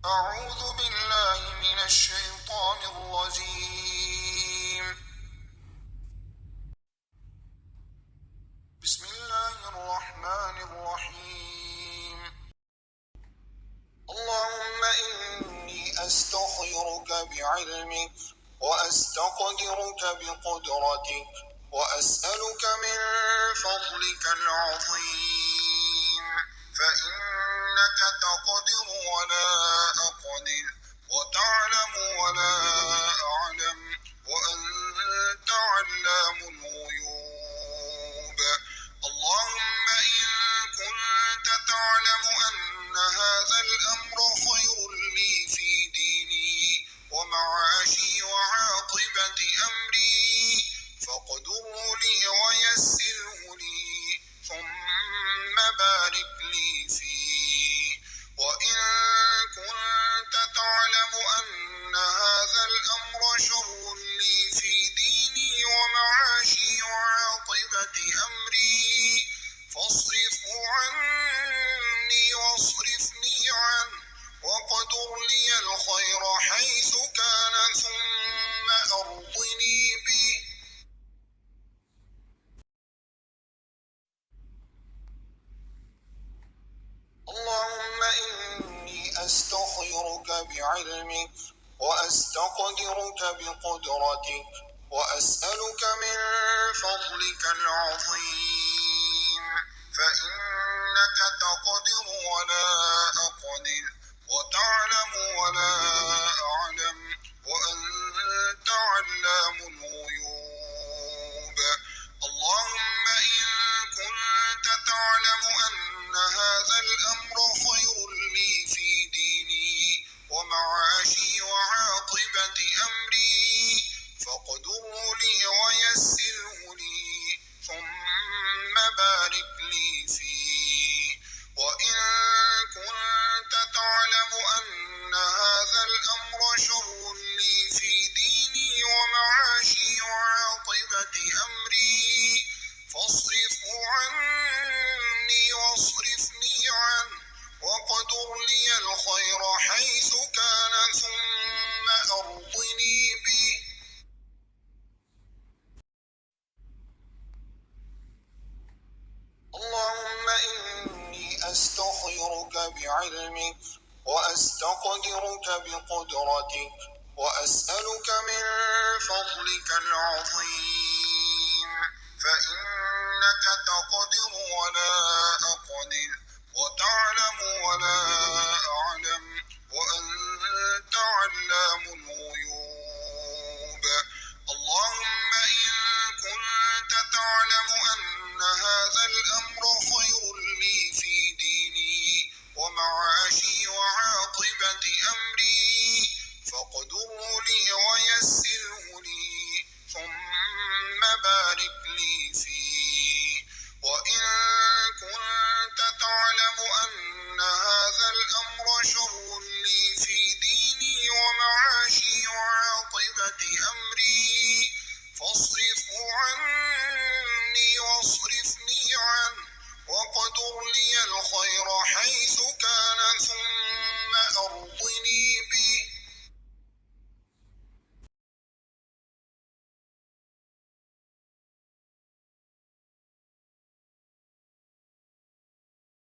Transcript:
أعوذ بالله من الشيطان الرجيم. بسم الله الرحمن الرحيم. اللهم إني أستخيرك بعلمك وأستقدرك بقدرتك وأسألك من فضلك العظيم، فإنك تقدر ولا أقدر، وتعلم ولا أعلم، وأنت علام الغيوب. اللهم إن كنت تعلم أن هذا الأمر خير لي في ديني ومعاشي وعاقبة أمري فاقدره لي ويسره لي، ثم بارك لي فيه. وإن كنت تعلم أن هذا الأمر شر لي في ديني ومعاشي وعاقبة أمري فاصرفه عني واصرفني عنه، واقدر لي الخير حيث كان، ثم أرضني به. اللهم إني أستخيرك بعلمك وأستقدرك بقدرتك وأسألك من فضلك العظيم، فإنك تقدر ولا أقدر، وتعلم ولا أعلم، وأنت علام الغيوب. اللهم إن كنت تعلم أن هذا الأمر خير لي في ديني ومعاشي وعاقبة أمري فاقدره لي ويسره لي، ثم بارك لي فيه. وإن كنت تعلم أن هذا الأمر شر لي في ديني ومعاشي وعاقبة أمري فاصرفه عني واصرفني عنه، واقدر لي الخير حيث كان، ثم أرضني به. اللهم إني أستخيرك بعلمك وأستقدرك بقدرتك وأسألك من فضلك العظيم، فإنك تقدر ولا أقدر، وتعلم ولا أعلم، وأنت علام الغيوب. اللهم إن كنت تعلم أن هذا الأمر خير لي في ديني ومعاشي وعاقبة أمري فاقدره لي ويسره لي، ثم بارك لي فيه. وإن كنت تعلم أن هذا الأمر شر لي في ديني ومعاشي وعاقبة أمري فاصرفه عني